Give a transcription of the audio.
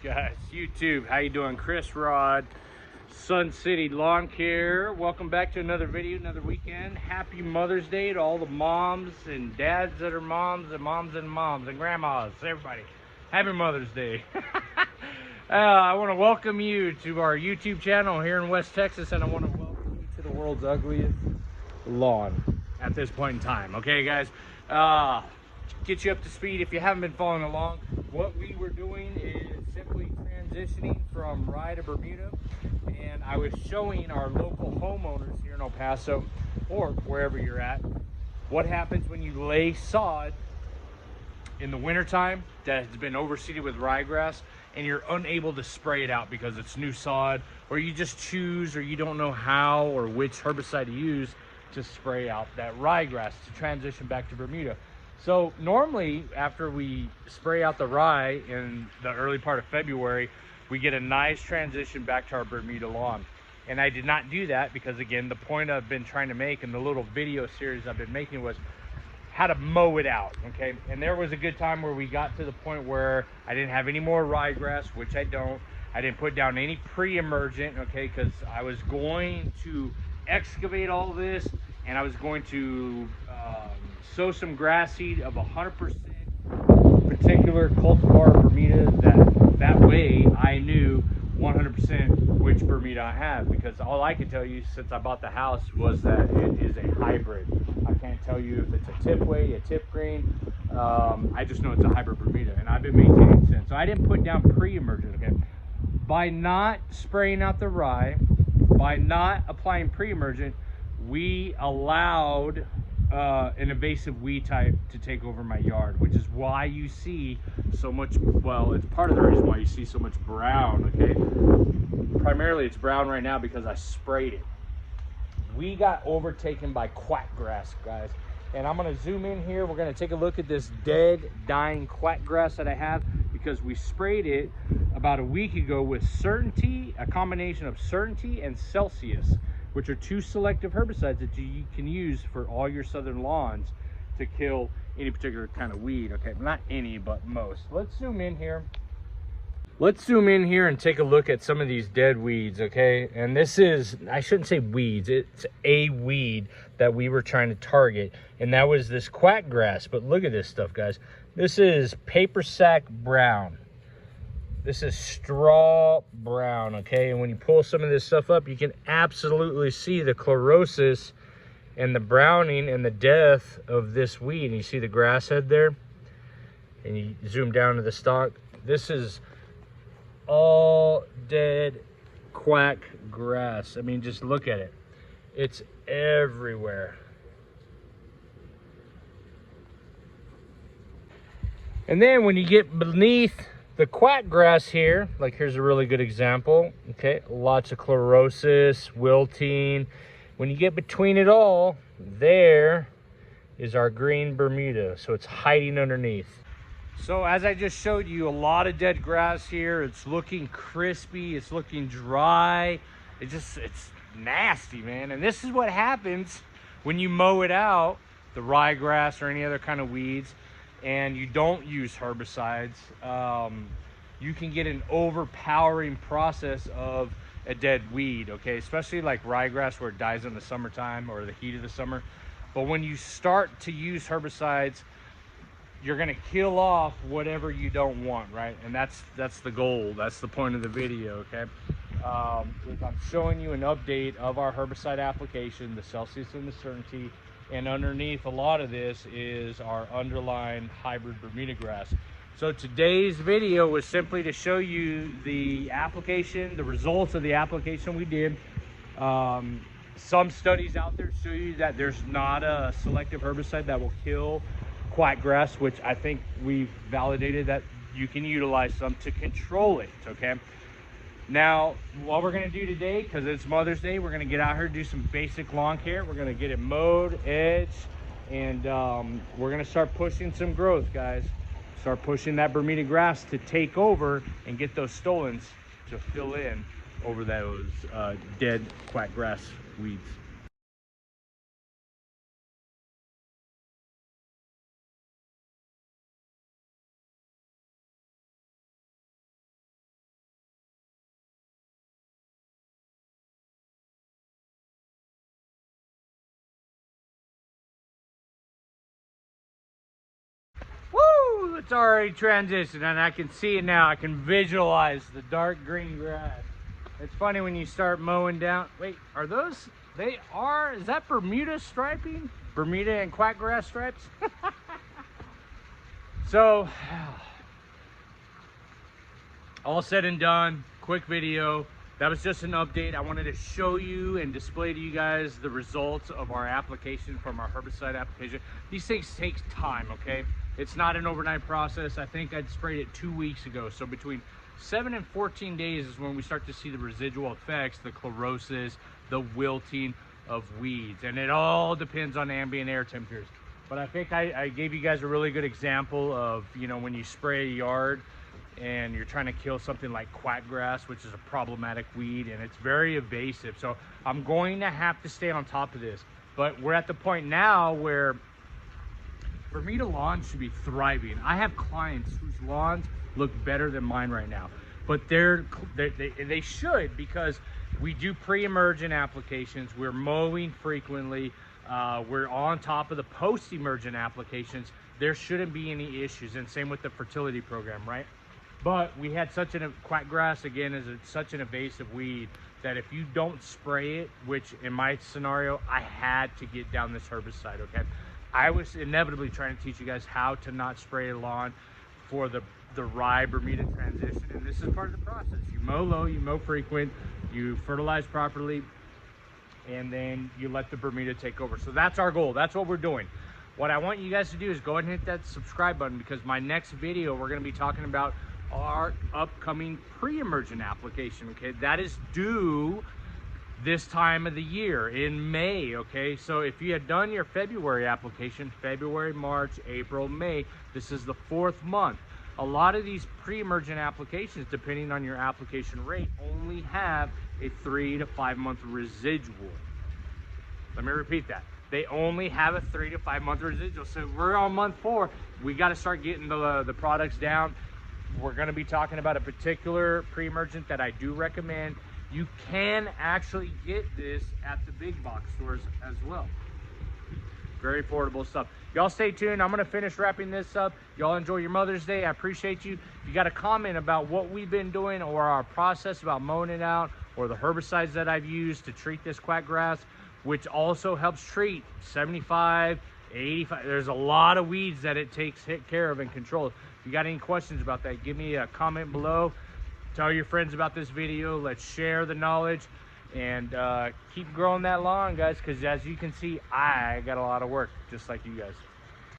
Guys, YouTube, how you doing? Chris Rod, Sun City Lawn Care. Welcome back to another video, another weekend. Happy Mother's Day to all the moms and dads that are moms and grandmas, everybody. Happy Mother's Day. I want to welcome you to our YouTube channel here in West Texas, and I want to welcome you to the world's ugliest lawn at this point in time. Okay, guys? Get you up to speed if you haven't been following along. What we were doing is simply transitioning from rye to Bermuda, and I was showing our local homeowners here in El Paso or wherever you're at what happens when you lay sod in the wintertime that has been overseeded with ryegrass and you're unable to spray it out because it's new sod, or you just choose, or you don't know how or which herbicide to use to spray out that ryegrass to transition back to Bermuda. So normally after we spray out the rye in the early part of February, we get a nice transition back to our Bermuda lawn. And I did not do that because, again, the point I've been trying to make in the little video series I've been making was how to mow it out, okay? And there was a good time where we got to the point where I didn't have any more ryegrass, which I don't. I didn't put down any pre-emergent, okay, because I was going to excavate all this, and I was going to sow some grass seed of 100% particular cultivar Bermuda. That way I knew 100% which Bermuda I have, because all I can tell you since I bought the house was that it is a hybrid. I can't tell you if it's a tipway, a tip green. I just know it's a hybrid Bermuda, and I've been maintaining it since. So I didn't put down pre-emergent, okay? By not spraying out the rye, by not applying pre-emergent, we allowed an invasive weed type to take over my yard, which is why you see so much, well, it's part of the reason why you see so much brown, okay? Primarily it's brown right now because I sprayed it. We got overtaken by quack grass, guys. And I'm gonna zoom in here. We're gonna take a look at this dead, dying quack grass that I have, because we sprayed it about a week ago with Certainty, a combination of Certainty and Celsius, which are two selective herbicides that you can use for all your southern lawns to kill any particular kind of weed, okay? Not any, but most. Let's zoom in here. Let's zoom in here and take a look at some of these dead weeds, okay? And this is, I shouldn't say weeds, it's a weed that we were trying to target, and that was this quack grass. But look at this stuff, guys. This is paper sack brown. This is straw brown, okay? And when you pull some of this stuff up, you can absolutely see the chlorosis and the browning and the death of this weed. And you see the grass head there? And you zoom down to the stalk. This is all dead quack grass. I mean, just look at it. It's everywhere. And then when you get beneath the quack grass here, like here's a really good example, okay? Lots of chlorosis, wilting. When you get between it all, there is our green Bermuda. So it's hiding underneath. So as I just showed you, a lot of dead grass here. It's looking crispy, it's looking dry. It's nasty, man. And this is what happens when you mow it out, the ryegrass or any other kind of weeds, and you don't use herbicides. You can get an overpowering process of a dead weed, okay? Especially like ryegrass, where it dies in the summertime or the heat of the summer. But when you start to use herbicides, you're gonna kill off whatever you don't want, right? And that's the goal. That's the point of the video, okay? I'm showing you an update of our herbicide application, the Celsius and the Certainty, and underneath a lot of this is our underlying hybrid Bermuda grass. So today's video was simply to show you the application, the results of the application we did. Some studies out there show you that there's not a selective herbicide that will kill quack grass, which I think we've validated that you can utilize some to control it, okay? Now, what we're gonna do today, because it's Mother's Day, we're gonna get out here and do some basic lawn care. We're gonna get it mowed, edged, and we're gonna start pushing some growth, guys. Start pushing that Bermuda grass to take over and get those stolons to fill in over those dead quack grass weeds. it's already transitioned, and I can see it now. I can visualize the dark green grass. It's funny when you start mowing down. Wait, are those? They are. Is that Bermuda striping? Bermuda and quack grass stripes? So, all said and done, quick video. That was just an update. I wanted to show you and display to you guys the results of our application from our herbicide application. These things take time, okay? It's not an overnight process. I think I'd sprayed it 2 weeks ago. So between 7 and 14 days is when we start to see the residual effects, the chlorosis, the wilting of weeds. And it all depends on ambient air temperatures. But I think I gave you guys a really good example of, you know, when you spray a yard and you're trying to kill something like quack grass, which is a problematic weed, and it's very invasive. So I'm going to have to stay on top of this. But we're at the point now where Bermuda lawns should be thriving. I have clients whose lawns look better than mine right now, but they should, because we do pre-emergent applications. We're mowing frequently. We're on top of the post-emergent applications. There shouldn't be any issues, and same with the fertility program, right? But we had such a quack grass, again, is such an invasive weed that if you don't spray it, which in my scenario, I had to get down this herbicide, okay? I was inevitably trying to teach you guys how to not spray a lawn for the rye Bermuda transition, and this is part of the process. You mow low, you mow frequent, you fertilize properly, and then you let the Bermuda take over. So that's our goal. That's what we're doing. What I want you guys to do is go ahead and hit that subscribe button, because my next video, we're going to be talking about our upcoming pre-emergent application, okay? That is due this time of the year in May, okay? So if you had done your February application, February, March, April, May, this is the 4th month. A lot of these pre-emergent applications, depending on your application rate, only have a 3 to 5 month residual. Let me repeat that. They only have a 3 to 5 month residual. So we're on month 4. We got to start getting the products down. We're going to be talking about a particular pre-emergent that I do recommend. You can actually get this at the big box stores as well. Very affordable stuff. Y'all stay tuned. I'm going to finish wrapping this up. Y'all enjoy your Mother's Day. I appreciate you. If you got a comment about what we've been doing, or our process about mowing it out, or the herbicides that I've used to treat this quack grass, which also helps treat 75, 85. There's a lot of weeds that it takes care of and control. If you got any questions about that, give me a comment below. Tell your friends about this video. Let's share the knowledge, and keep growing that lawn, guys, because as you can see, I got a lot of work just like you guys.